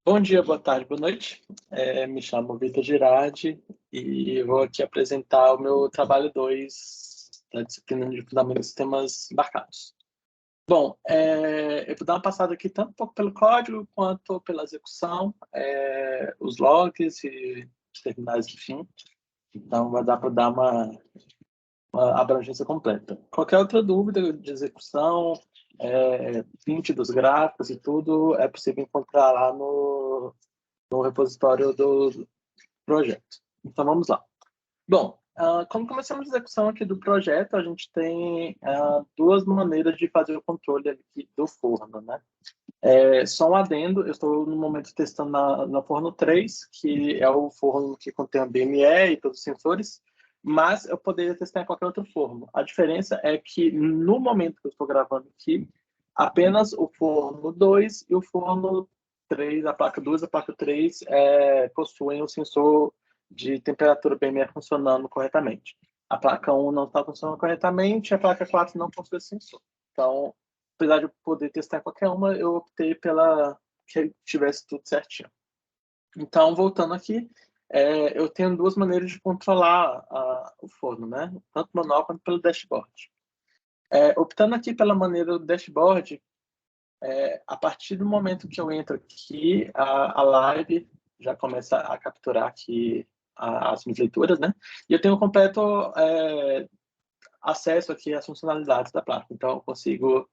Bom dia, boa tarde, boa noite. Me chamo Vitor Girardi e vou aqui apresentar o meu trabalho 2 da disciplina de Fundamentos de Sistemas Embarcados. Bom, eu vou dar uma passada aqui tanto um pouco pelo código quanto pela execução, os logs e os terminais, enfim. Então, vai dar para dar uma abrangência completa. Qualquer outra dúvida de execução, print dos gráficos e tudo, é possível encontrar lá no repositório do projeto. Então, vamos lá. Bom, como começamos a execução aqui do projeto, a gente tem duas maneiras de fazer o controle aqui do forno, né? Só um adendo, eu estou no momento testando na Forno 3, que é o forno que contém a BME e todos os sensores, mas eu poderia testar em qualquer outro forno. A diferença é que no momento que eu estou gravando aqui, apenas o forno 2 e o forno 3, a placa 2 e a placa 3, possuem o sensor de temperatura BME funcionando corretamente. A placa 1 não está funcionando corretamente, a placa 4 não possui esse sensor. Então, apesar de eu poder testar qualquer uma, eu optei pela que tivesse tudo certinho. Então, voltando aqui, eu tenho duas maneiras de controlar o forno, né? Tanto manual quanto pelo dashboard. Optando aqui pela maneira do dashboard, a partir do momento que eu entro aqui, a live já começa a capturar aqui as minhas leituras, né? E eu tenho completo acesso aqui às funcionalidades da placa. Então, eu consigo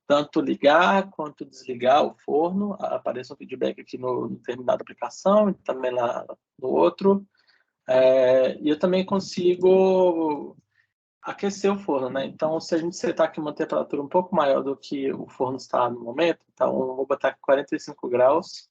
tanto ligar quanto desligar o forno. Aparece um feedback aqui no terminal da aplicação e também lá no outro. E eu também consigo aquecer o forno, né? Então, se a gente setar aqui uma temperatura um pouco maior do que o forno está no momento, então eu vou botar aqui 45 graus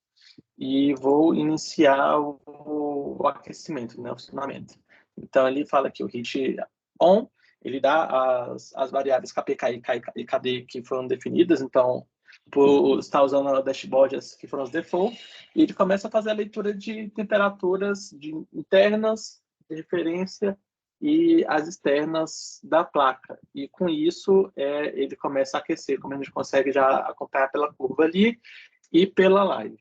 e vou iniciar o aquecimento, né? O funcionamento. Então, ele fala que o heat on, ele dá as variáveis KPK e KD que foram definidas, então, por estar usando a dashboard, as que foram os default, e ele começa a fazer a leitura de temperaturas internas, de referência, e as externas da placa. E com isso, ele começa a aquecer, como a gente consegue já acompanhar pela curva ali e pela live.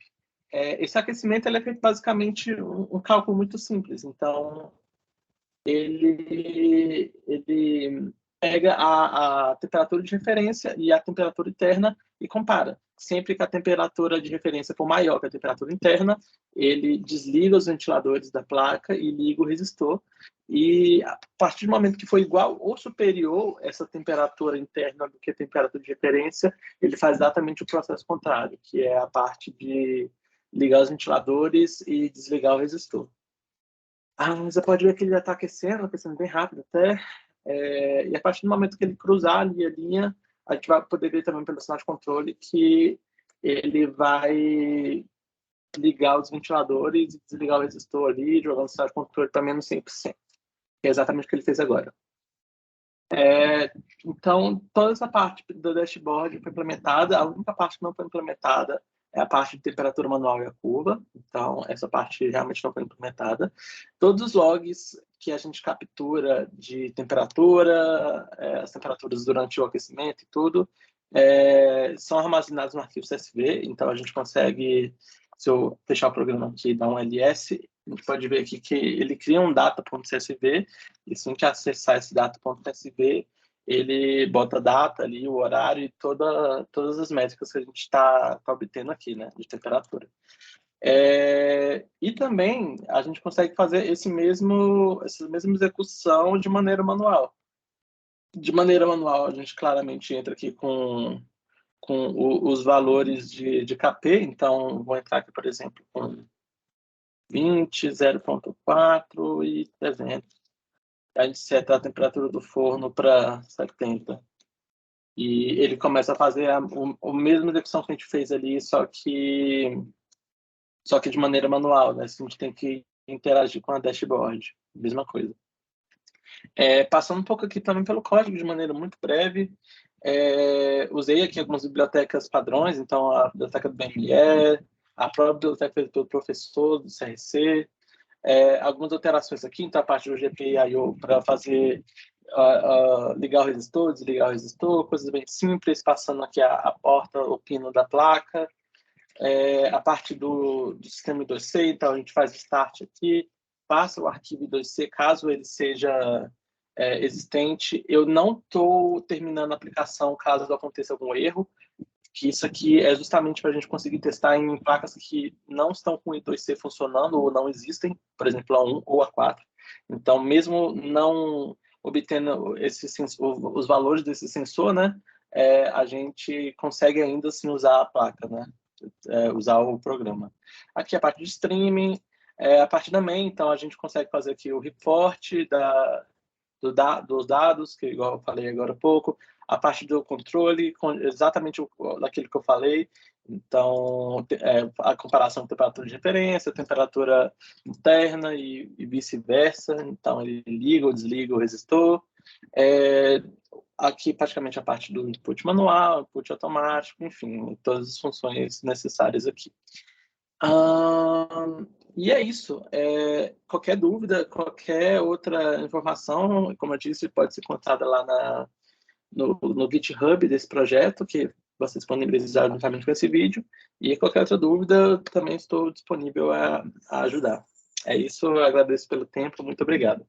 Esse aquecimento ele é feito basicamente um cálculo muito simples. Então, ele pega a temperatura de referência e a temperatura interna e compara. Sempre que a temperatura de referência for maior que a temperatura interna, ele desliga os ventiladores da placa e liga o resistor. E a partir do momento que for igual ou superior essa temperatura interna do que a temperatura de referência, ele faz exatamente o processo contrário, que é a parte de ligar os ventiladores e desligar o resistor. Você pode ver que ele já está aquecendo bem rápido até. E a partir do momento que ele cruzar ali a linha, a gente vai poder ver também pelo sinal de controle que ele vai ligar os ventiladores e desligar o resistor ali, jogando o sinal de controle para menos 100%, que é exatamente o que ele fez agora. Então, toda essa parte do dashboard foi implementada. A única parte que não foi implementada é a parte de temperatura manual e a curva. Então, essa parte realmente não foi implementada. Todos os logs que a gente captura de temperatura, as temperaturas durante o aquecimento e tudo, são armazenados no arquivo CSV. Então, a gente consegue, se eu fechar o programa aqui e dar um ls, a gente pode ver aqui que ele cria um data.csv, e assim que acessar esse data.csv, ele bota a data ali, o horário e todas as métricas que a gente está obtendo aqui, né, de temperatura. E também a gente consegue fazer essa mesma execução de maneira manual. De maneira manual, a gente claramente entra aqui com os valores de KP, então vou entrar aqui, por exemplo, com 20, 0.4 e 300. A gente seta a temperatura do forno para 70. E ele começa a fazer a mesma execução que a gente fez ali, só que de maneira manual, né? A gente tem que interagir com a dashboard. Mesma coisa. Passando um pouco aqui também pelo código, de maneira muito breve. Usei aqui algumas bibliotecas padrões, então a biblioteca do BME, a própria biblioteca feita pelo professor do CRC, algumas alterações aqui, então a parte do GPIO para fazer ligar o resistor, desligar o resistor, coisas bem simples, passando aqui a porta, o pino da placa. a parte do sistema I2C, então a gente faz o start aqui, passa o arquivo I2C, caso ele seja existente. Eu não estou terminando a aplicação caso aconteça algum erro, que isso aqui é justamente para a gente conseguir testar em placas que não estão com o I2C funcionando ou não existem, por exemplo, a 1 ou a 4. Então, mesmo não obtendo os valores desse sensor, né, a gente consegue ainda assim usar a placa, né, usar o programa. Aqui a parte de streaming, a parte da main, então a gente consegue fazer aqui o report dos dados, que igual eu falei agora há pouco, a parte do controle, exatamente daquilo que eu falei, então a comparação de temperatura de referência, temperatura interna e vice-versa, então ele liga ou desliga o resistor, aqui praticamente a parte do input manual, input automático, enfim, todas as funções necessárias aqui. E é isso. Qualquer dúvida, qualquer outra informação, como eu disse, pode ser contada lá no GitHub desse projeto, que você disponibilizar juntamente com esse vídeo. E qualquer outra dúvida, também estou disponível a ajudar. É isso, eu agradeço pelo tempo, muito obrigado.